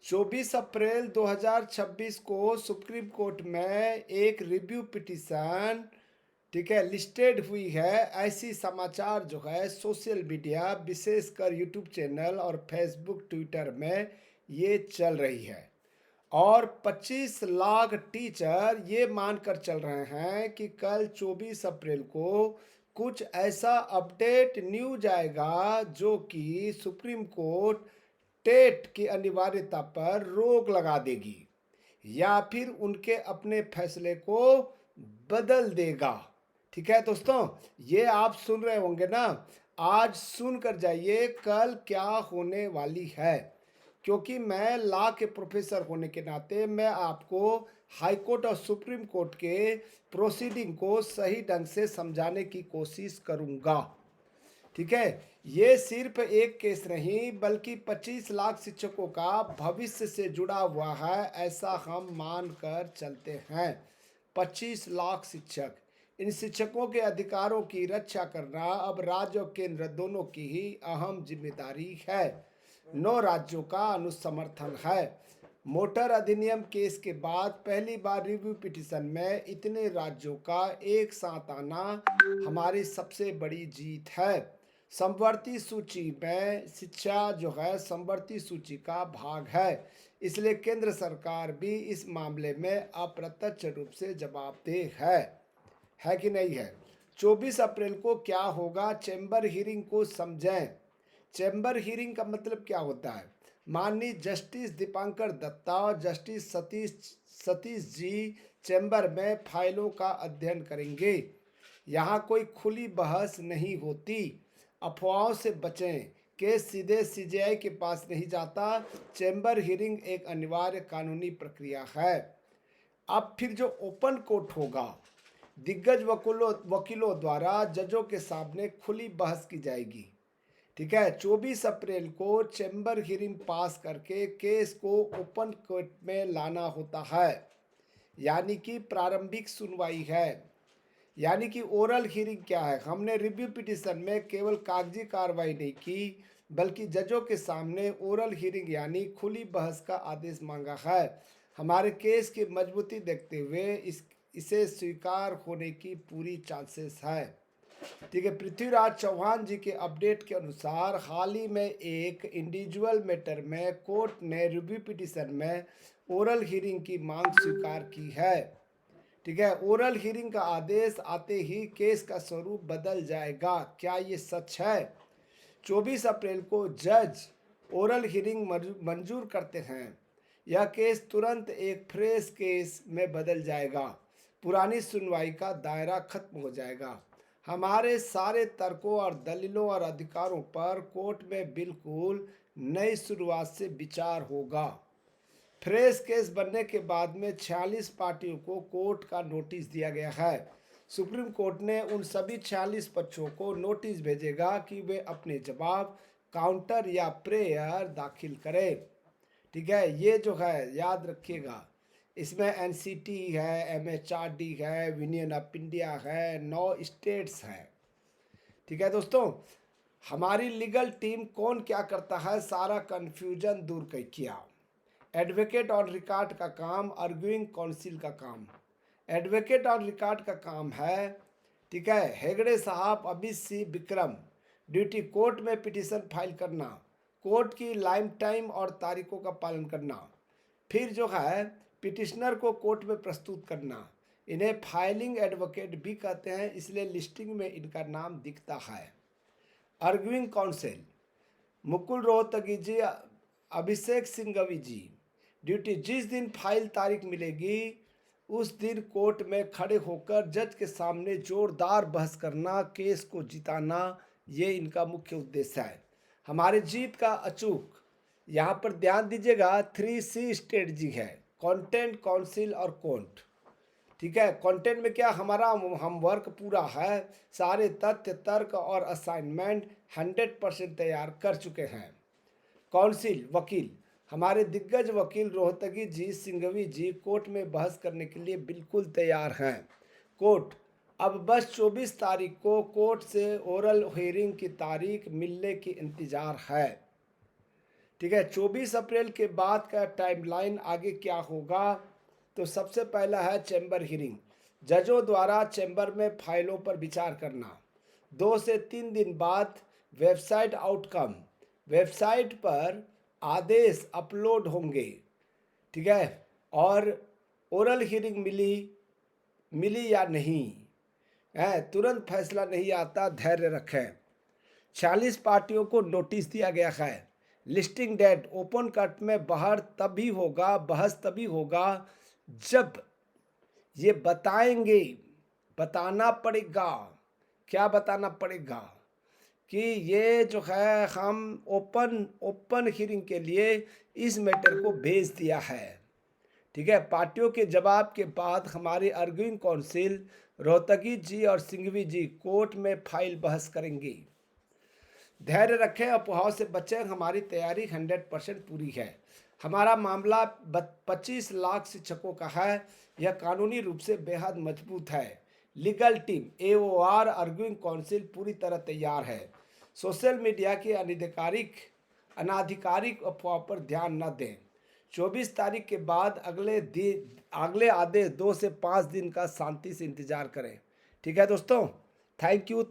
24 अप्रैल 2026 को supreme court में एक रिव्यू पिटीशन, ठीक है, लिस्टेड हुई है। ऐसी समाचार जो है सोशल मीडिया, विशेषकर यूट्यूब चैनल और फेसबुक ट्विटर में ये चल रही है। और 25 लाख टीचर ये मानकर चल रहे हैं कि कल 24 अप्रैल को कुछ ऐसा अपडेट न्यूज आएगा जो कि सुप्रीम कोर्ट टेट की अनिवार्यता पर रोक लगा देगी या फिर उनके अपने फैसले को बदल देगा। ठीक है दोस्तों, ये आप सुन रहे होंगे ना, आज सुन कर जाइए कल क्या होने वाली है। क्योंकि मैं लॉ के प्रोफेसर होने के नाते मैं आपको हाई कोर्ट और सुप्रीम कोर्ट के प्रोसीडिंग को सही ढंग से समझाने की कोशिश करूंगा। ठीक है, ये सिर्फ एक केस नहीं बल्कि 25 लाख शिक्षकों का भविष्य से जुड़ा हुआ है, ऐसा हम मान कर चलते हैं। 25 लाख शिक्षक, इन शिक्षकों के अधिकारों की रक्षा करना अब राज्य और केंद्र दोनों की ही अहम जिम्मेदारी है। 9 राज्यों का अनुसमर्थन है। मोटर अधिनियम केस के बाद पहली बार रिव्यू पिटीशन में इतने राज्यों का एक साथ आना हमारी सबसे बड़ी जीत है। समवर्ती सूची में शिक्षा जो है समवर्ती सूची का भाग है, इसलिए केंद्र सरकार भी इस मामले में अप्रत्यक्ष रूप से जवाबदेह है कि नहीं है। 24 अप्रैल को क्या होगा, चैम्बर हियरिंग को समझें। चैम्बर हियरिंग का मतलब क्या होता है? माननीय जस्टिस दीपांकर दत्ता और जस्टिस सतीश जी चैम्बर में फाइलों का अध्ययन करेंगे। यहाँ कोई खुली बहस नहीं होती। अफवाहों से बचें, केस सीधे सीजेआई के पास नहीं जाता। चैम्बर हियरिंग एक अनिवार्य कानूनी प्रक्रिया है। अब फिर जो ओपन कोर्ट होगा, दिग्गज वकीलों द्वारा जजों के सामने खुली बहस की जाएगी। ठीक है, 24 अप्रैल को चैम्बर हियरिंग पास करके केस को ओपन कोर्ट में लाना होता है, यानी कि प्रारंभिक सुनवाई है। यानी कि ओरल हियरिंग क्या है? हमने रिव्यू पिटीशन में केवल कागजी कार्रवाई नहीं की बल्कि जजों के सामने ओरल हियरिंग यानी खुली बहस का आदेश मांगा है। हमारे केस की मजबूती देखते हुए इसे स्वीकार होने की पूरी चांसेस है। ठीक है, पृथ्वीराज चौहान जी के अपडेट के अनुसार हाल ही में एक इंडिविजुअल मैटर में कोर्ट ने रिव्यू पिटीशन में ओरल हियरिंग की मांग स्वीकार की है। ठीक है, ओरल हियरिंग का आदेश आते ही केस का स्वरूप बदल जाएगा। क्या ये सच है? 24 अप्रैल को जज ओरल हियरिंग मंजूर करते हैं, यह केस तुरंत एक फ्रेश केस में बदल जाएगा। पुरानी सुनवाई का दायरा खत्म हो जाएगा। हमारे सारे तर्कों और दलीलों और अधिकारों पर कोर्ट में बिल्कुल नई शुरुआत से विचार होगा। फ्रेश केस बनने के बाद में 46 पार्टियों को कोर्ट का नोटिस दिया गया है। सुप्रीम कोर्ट ने उन सभी 46 पक्षों को नोटिस भेजेगा कि वे अपने जवाब, काउंटर या प्रेयर दाखिल करें। ठीक है, ये जो है याद रखिएगा, इसमें एनसीटी है, एमएचआरडी है, यूनियन ऑफ इंडिया है, 9 स्टेट्स हैं। ठीक है दोस्तों, हमारी लीगल टीम कौन क्या करता है सारा कन्फ्यूजन दूर किया। एडवोकेट ऑन रिकॉर्ड का काम, आर्ग्यूइंग काउंसिल का काम। एडवोकेट ऑन रिकॉर्ड का काम है, ठीक है, हेगड़े साहब, अभिष सिंह, विक्रम। ड्यूटी कोर्ट में पिटीशन फाइल करना, कोर्ट की लाइम टाइम और तारीखों का पालन करना, फिर जो है पिटिशनर को कोर्ट में प्रस्तुत करना। इन्हें फाइलिंग एडवोकेट भी कहते हैं, इसलिए लिस्टिंग में इनका नाम दिखता है। आर्ग्यूइंग काउंसिल, मुकुल रोहतगी जी, अभिषेक सिंघवी जी। ड्यूटी, जिस दिन फाइल तारीख मिलेगी उस दिन कोर्ट में खड़े होकर जज के सामने जोरदार बहस करना, केस को जिताना, ये इनका मुख्य उद्देश्य है। हमारी जीत का अचूक, यहाँ पर ध्यान दीजिएगा, 3C स्ट्रेटजी है, कंटेंट, काउंसिल और कोर्ट। ठीक है, कंटेंट में क्या हमारा होमवर्क पूरा है, सारे तथ्य, तर्क और असाइनमेंट 100% तैयार कर चुके हैं। काउंसिल, वकील, हमारे दिग्गज वकील रोहतगी जी, सिंघवी जी कोर्ट में बहस करने के लिए बिल्कुल तैयार हैं। कोर्ट, अब बस 24 तारीख को कोर्ट से ओरल हियरिंग की तारीख मिलने की इंतजार है। ठीक है। 24 अप्रैल के बाद का टाइमलाइन आगे क्या होगा, तो सबसे पहला है चैम्बर हियरिंग, जजों द्वारा चैम्बर में फाइलों पर विचार करना। 2 से 3 दिन बाद वेबसाइट आउटकम, वेबसाइट पर आदेश अपलोड होंगे, ठीक है। और ओरल हियरिंग मिली या नहीं है, तुरंत फैसला नहीं आता, धैर्य रखें। 46 पार्टियों को नोटिस दिया गया है। लिस्टिंग डेट ओपन कट में बहस तभी होगा जब ये बताना पड़ेगा। क्या बताना पड़ेगा कि ये जो है हम ओपन हियरिंग के लिए इस मैटर को भेज दिया है, ठीक है। पार्टियों के जवाब के बाद हमारी आर्गुइंग काउंसिल रोहतगी जी और सिंघवी जी कोर्ट में फाइल बहस करेंगी। धैर्य रखें, अफवाहों से बचें, हमारी तैयारी 100% पूरी है। हमारा मामला 25 लाख शिक्षकों का है, यह कानूनी रूप से बेहद मजबूत है। Legal team AOR arguing council पूरी तरह तैयार है। सोशल मीडिया की अनाधिकारिक अफवाह पर ध्यान न दें। 24 तारीख के बाद अगले आदेश 2 से 5 दिन का शांति से इंतजार करें, ठीक है दोस्तों। Thank you.